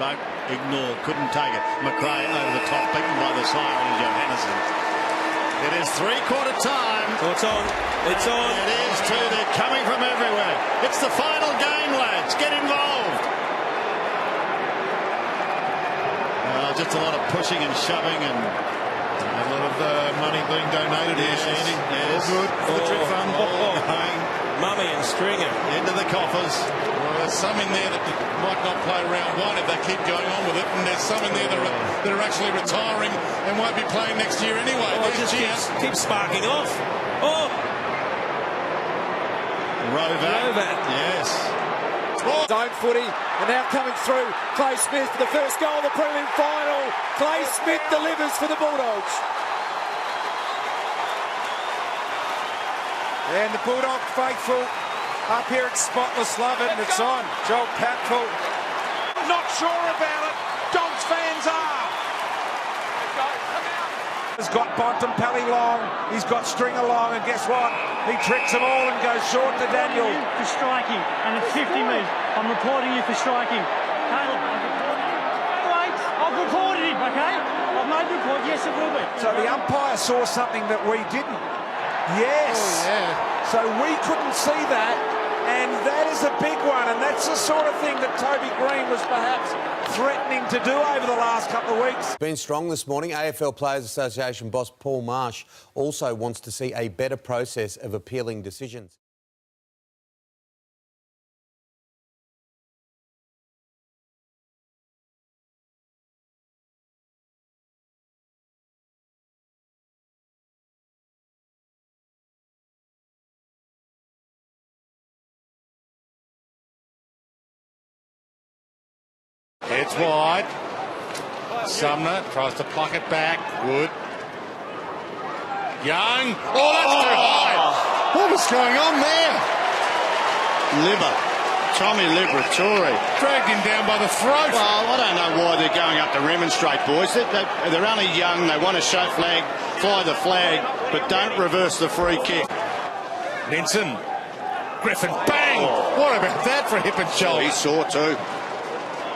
Ignore, couldn't take it. McRae over the top, beaten by the siren and Johannesson. It is three-quarter time. Oh, it's on. It's on. It is too. They're coming from everywhere. It's the final game, lads. Get involved. Just a lot of pushing and shoving and a lot of money being donated here, Sandy. Yes. All good for the trip fund. Mummy and Stringer into the coffers. Well, there's some in there that might not play round one if they keep going on with it, and there's some in there that are actually retiring and won't be playing next year anyway. Oh, it just keeps sparking off. Oh! Rovat. Yes. Oh. Zone footy, and now coming through, Clay Smith for the first goal of the prelim final. Clay Smith delivers for the Bulldogs. And the Bulldog faithful up here at Spotless love it, and it's on. Joel Patfull. Not sure about it. Dogs fans are. He's got Bontempelli long, he's got Stringer long, and guess what? He tricks them all and goes short to Daniel. For striking, and it's 50 metres. I'm reporting you for striking. Caleb, wait, I've reported him, okay? I've made the report, yes it will be. So the umpire saw something that we didn't. Yes. Oh, yeah. So we couldn't see that, and that is a big one, and that's the sort of thing that Toby Green was perhaps threatening to do over the last couple of weeks. Been strong this morning. AFL Players Association boss Paul Marsh also wants to see a better process of appealing decisions. It's wide. Sumner tries to pluck it back. Wood. Young. Oh, that's too high. What was going on there? Tommy Liberatore. Dragged him down by the throat. Well, I don't know why they're going up to remonstrate, boys. They're only young. They want to show fly the flag, but don't reverse the free kick. Benson. Griffin. Bang! Oh. What about that for hip and shoulder? He saw too.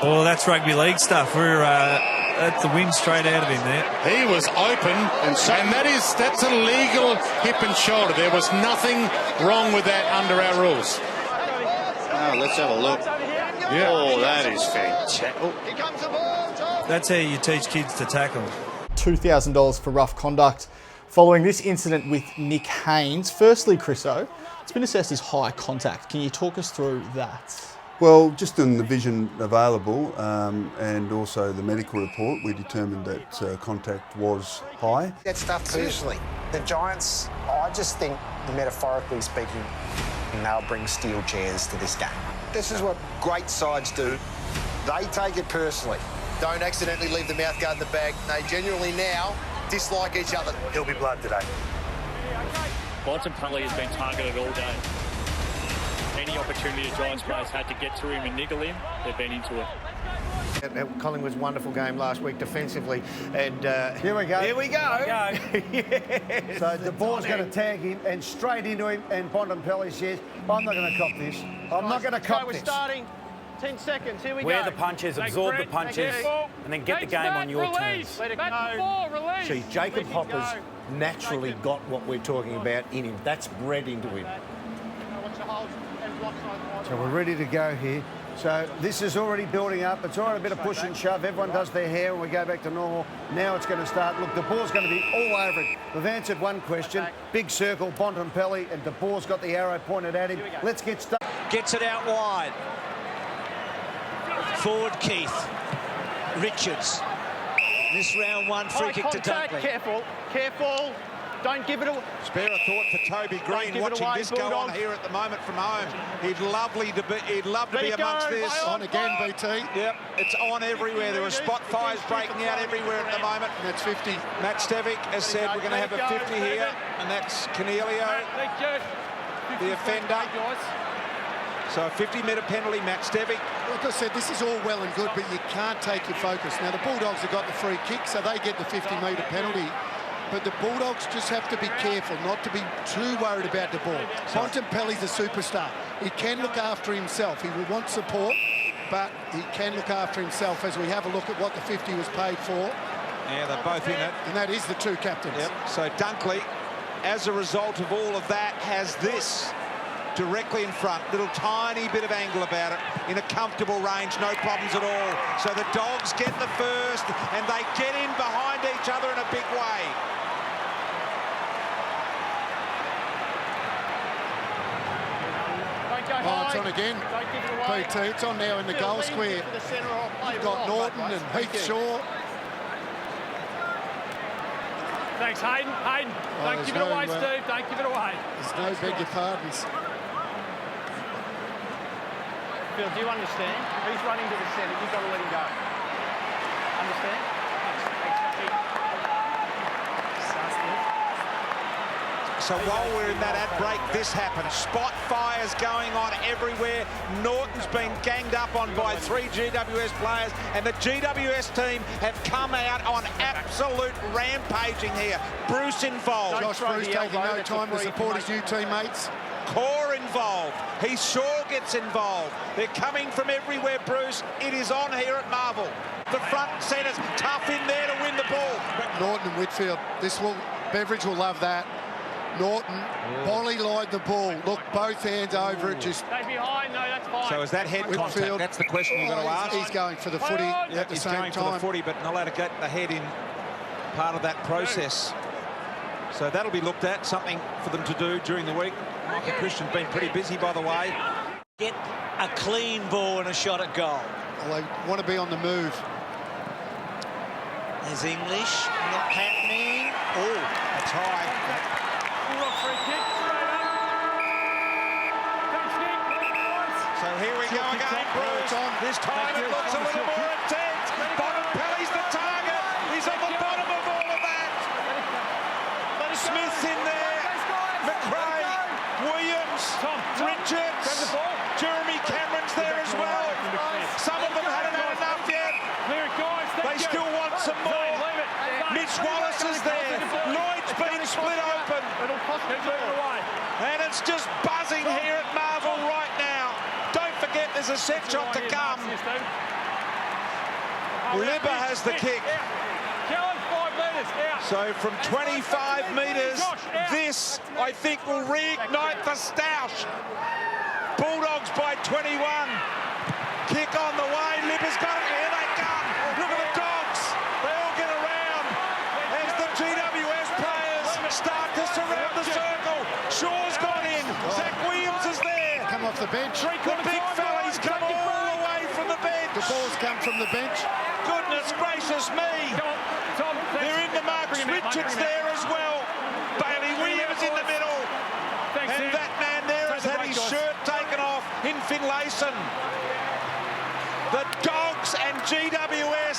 Oh, that's rugby league stuff. That's the wind straight out of him there. He was open, and that's a legal hip and shoulder. There was nothing wrong with that under our rules. Oh, let's have a look. Yeah. Oh, that is fantastic. That's how you teach kids to tackle. $2,000 for rough conduct following this incident with Nick Haynes. Firstly, Chriso, it's been assessed as high contact. Can you talk us through that? Well, just on the vision available and also the medical report, we determined that contact was high. That stuff personally. The Giants, I just think, metaphorically speaking, they'll bring steel chairs to this game. This is what great sides do. They take it personally. Don't accidentally leave the mouthguard in the bag. They genuinely now dislike each other. He'll be blood today. Bontempelli has been targeted all day. Any opportunity the Giants players had to get to him and niggle him, they've been into it. Collingwood's wonderful game last week defensively, and here we go. Here we go. Yes. So the ball's going to tag him and straight into him, and Bontempelli says, "I'm not going to cop this. I'm not going to cop this." We're starting. 10 seconds. Here we go. Wear the punches, absorb the punches, and then get the game on your terms. Let it go. See, Jacob Hopper's naturally got what we're talking about in him. That's bred into him. So we're ready to go here. So this is already building up. It's already a bit of push and shove. Everyone does their hair and we go back to normal. Now it's going to start. Look, the ball's going to be all over it. We've answered one question. Big circle, Bontempelli, and the ball's got the arrow pointed at him. Let's get started. Gets it out wide. Forward Keith. Richards. This round one free kick to Dunkley. Careful. Don't give it away. Spare a thought for Toby Green watching this go on here at the moment from home. He'd love to be amongst this. On again, BT. Yep, it's on everywhere. There are spot fires breaking out everywhere at the moment. And that's 50. Matt Stevic has said we're going to have a 50 here, and that's Cornelio, the offender. So a 50-metre penalty, Matt Stevic. Like I said, this is all well and good, but you can't take your focus. Now, the Bulldogs have got the free kick, so they get the 50-metre penalty. But the Bulldogs just have to be careful not to be too worried about the ball. Bontempelli's a superstar. He can look after himself. He will want support, but he can look after himself as we have a look at what the 50 was paid for. Yeah, they're both in it. And that is the two captains. Yep. So Dunkley, as a result of all of that, has this directly in front. Little tiny bit of angle about it. In a comfortable range, no problems at all. So the Dogs get the first, and they get in behind each other in a big way. Oh, it's on again. PT, it's on now in the goal square. You've got Norton and Heath Shaw. Thanks, Hayden. Hayden, don't give it away, Steve. Don't give it away. There's no beg your pardons. Phil, do you understand? He's running to the centre. You've got to let him go. Understand? So while we're in that ad break, this happens. Spot fires going on everywhere. Norton's been ganged up on by 3 GWS players, and the GWS team have come out on absolute rampaging here. Bruce involved. Josh Bruce taking no time to support his new teammates. Core involved. He sure gets involved. They're coming from everywhere, Bruce. It is on here at Marvel. The front centre's tough in there to win the ball. Norton and Whitfield. Beveridge will love that. Norton, Bolly lied the ball. Look, both hands over it. Just Stay behind. No, that's fine. So is that head Whitfield, contact? That's the question you've got to ask. He's going for the footy at the same time. He's going for the footy, but not allowed to get the head in part of that process. So that'll be looked at, something for them to do during the week. Michael Christian's been pretty busy, by the way. Get a clean ball and a shot at goal. Well, they want to be on the move. There's English, not happening. Oh, that's high. Free kick, straight up. Thanks, Nick. So here we go again, Bruce. This time it looks a little more intense. Bonampelli's the target. He's on the bottom of all of that. Smith's in there. McRae, Williams, Richards, Jeremy Cameron's there as well. Some of them haven't had enough yet. They still want some more. Mitch Wallace is there. Lloyd's been split open. And it's just buzzing here at Marvel right now. Don't forget there's a set shot to come. Libba has the kick. So from 25 metres, this, I think, will reignite the stoush. Bulldogs by 21. Kick on the way. Libba's got it. Here they come. Look at the Dogs. They all get around as the GWS players start to surround the circle. Shaw's gone in. Zach Williams is there. Come off the bench. The big fella's come all the way from the bench. The ball's come from the bench. Goodness gracious me. They're in the marks. Richards there as well. Bailey Williams in the middle. And that man there has had his shirt taken off in Finlayson. The Dogs and GWS